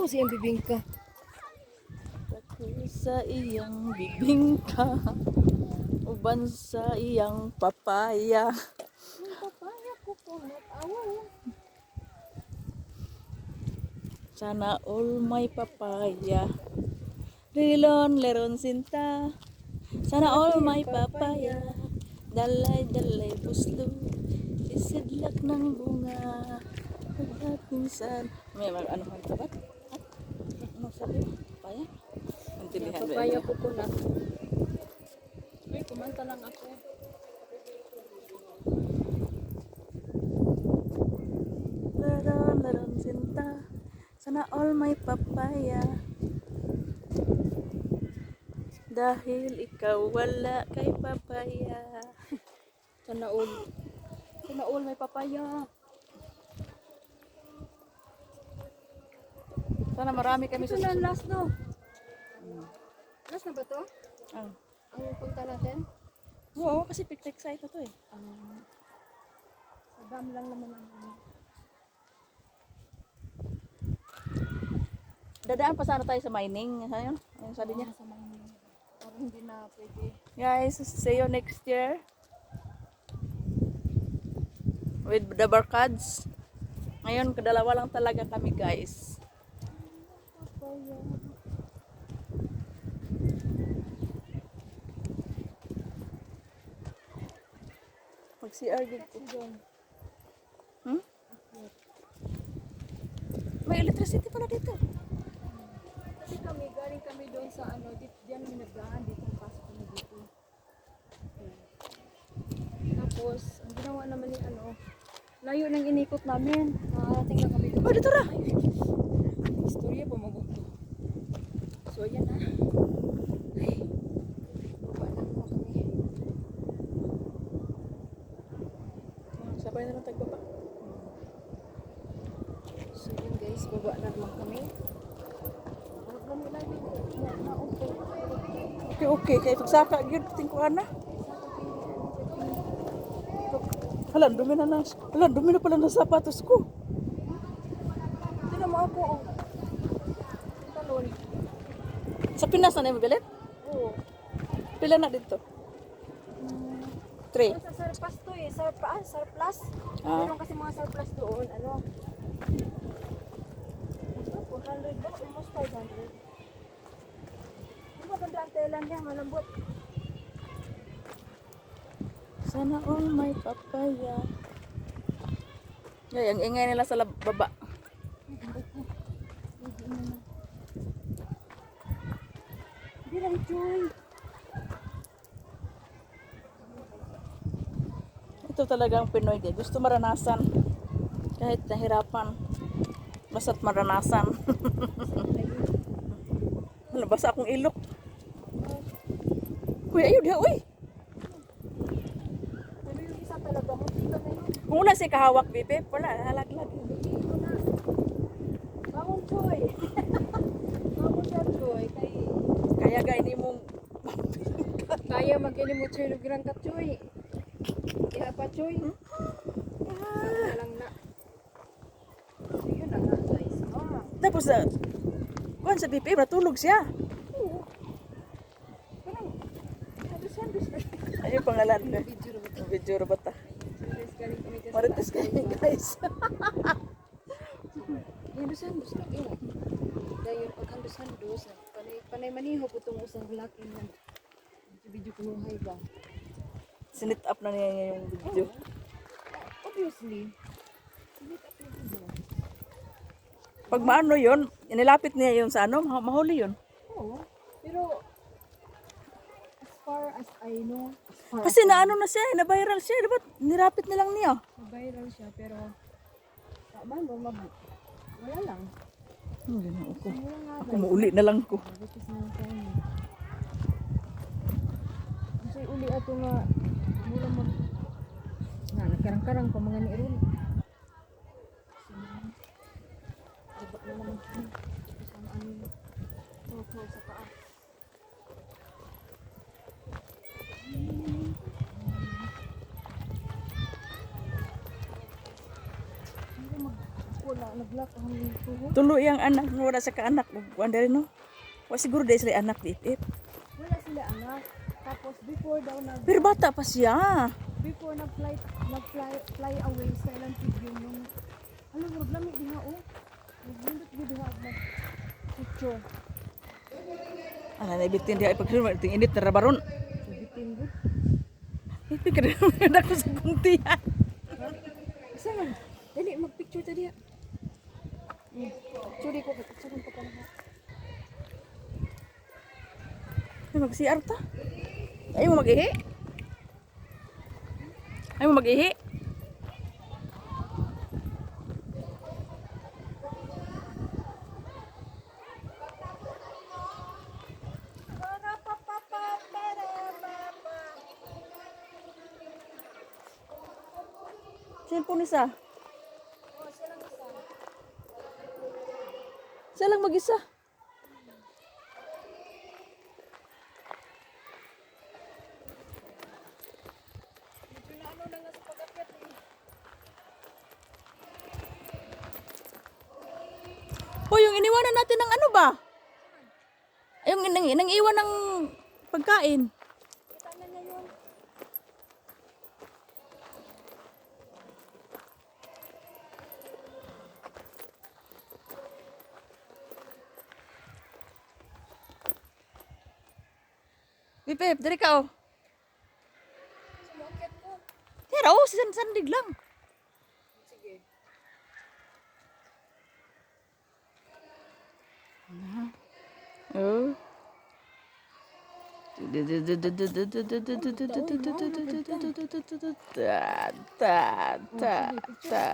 Oh, siyang bibingka. Ako sa iyang bibingka, uban sa iyang papaya. Yung papaya ko po, nag-away. Sana all may papaya. Rilon, leron sinta. Sana all may papaya. Dalay, dalay, puslo. Sisidlak ng bunga. Pagkatinsan. May ano kang tabat? Ano sabi? Papaya? Intindihan ba Papaya niya? ko po na. Uy, kumanta lang ako. Leron, leron sinta. Sana all may papaya. Dahil ikaw wala kay papaya. Sana all. Sana all may papaya. Sana marami kami Ito sa na susunod. last no. Last na ba to? Ah. Ang punta natin? Oo, kasi picnic site na to eh. Sa dam lang naman ang ano. Dadaan pa sana tayo sa mining. Ayun, ayun sabi niya. Sa mga parang hindi na pwede. Guys, see you next year. With the barkads. Ngayon, kadalawa lang talaga kami guys. Papaya. Mag-CR dito. Doon. Hmm? May electricity pala dito. Kasi kami, galing kami doon sa ano, diyan kami nagdaan, dito pasok kami dito. Ayan. Tapos, ang ginawa naman ni ano, layo ng inikot namin. Nakarating na kami doon. Oh, dito ra. Istorya po magusto. So, ayan na. Ay, baba na naman kami. Sabay na lang tagbaba. So, yun guys, baba na naman kami. Huwag kami lagi na okay. Okay, okay. Kaya pagsaka, yun, tingkuhan na. Hala, dumi na na. Hala, dumi na pala ng sapatos ko. Tignan mo ako. Oh. Talon. Sa Pinas na yung bilet? Oo. Pila na dito? 3. Sa surplus to eh. Surplus. Ah. Meron kasi mga surplus doon. Ano? 400 ba? Almost 500. Di ba ganda ang tela niya? Malambot. Sana all may papaya. Ay, ang ingay nila sa baba. Hindi lang, Joy. Ito talaga ang Pinoy din. Gusto maranasan. Kahit nahirapan. Basta't maranasan. Ano, basa akong ilok. Uy, ayun diha, uy. Pero yung isa talaga, dito na yun. Kung una si kahawak, bibi, wala, halaglag. Dito na. Bangon, Joy. Bangon ka, Joy. Kaya gani mong Kaya mag-ilim mo, Joy. Lugirang ka, Joy. Kaya pa, Joy. Wala lang na. So, yun na nga, guys. tapos kuan sa bibi, matulog siya. Oo. Parang, halos-halos na. Ayun pangalan ko. Video na ba ito? Video ra bata. Halos galing kami dyan sa Marites taas. kayo guys. Halos-halos na eh. Dahil pag halos-halos, panay maniho po itong usang laki na video kumuhay ba? Sinit up na niya yung video. Obviously. Hindi ka video. Pag maano yun, inilapit niya yun sa ano, mahuli yun. Oo. Pero, as far as I know, Kasi naano na siya, na-viral siya, di ba? Nirapit nilang niya. viral siya, pero, tama ba, wala lang. Hindi na ako. Wala nga Ako mauli na lang ko. Bakit na tayo? Kasi uli ato nga mula mag na nagkarang-karang pa mga niron. Baba na naman siya. Isang ano sa taas. Hindi ako na nag-lock ang tuhod. Tulo yung anak, wala sa kaanak. Wala rin, no? Wa siguro dahil sila anak di it. Wala sila anak. Tapos before daw Pero bata pa siya. before nag-fly away sa ilang video nung ano bro, lamig diha oh. Naglindot gyud diha mag picture. Ano na ibitin dia ipagsunod ting init na rabaron. Bitin gud. Ipikir na ko sa buntihan. Asa man? Dali mag-picture ta diha. Picture ko picture ko pa na. Ay mag-CR ta. Ayaw mo mag-ihi? Ayaw mo mag-ihi? Cellphone isa. Siya lang mag-isa. O, yung iniwanan natin ng ano ba? Yung nang iwan ng pagkain. Tama na yun. Bipip, dari ka oh. Sumakit ko. Tira oh, si sandig lang. Sige. Oh. Ta ta ta ta.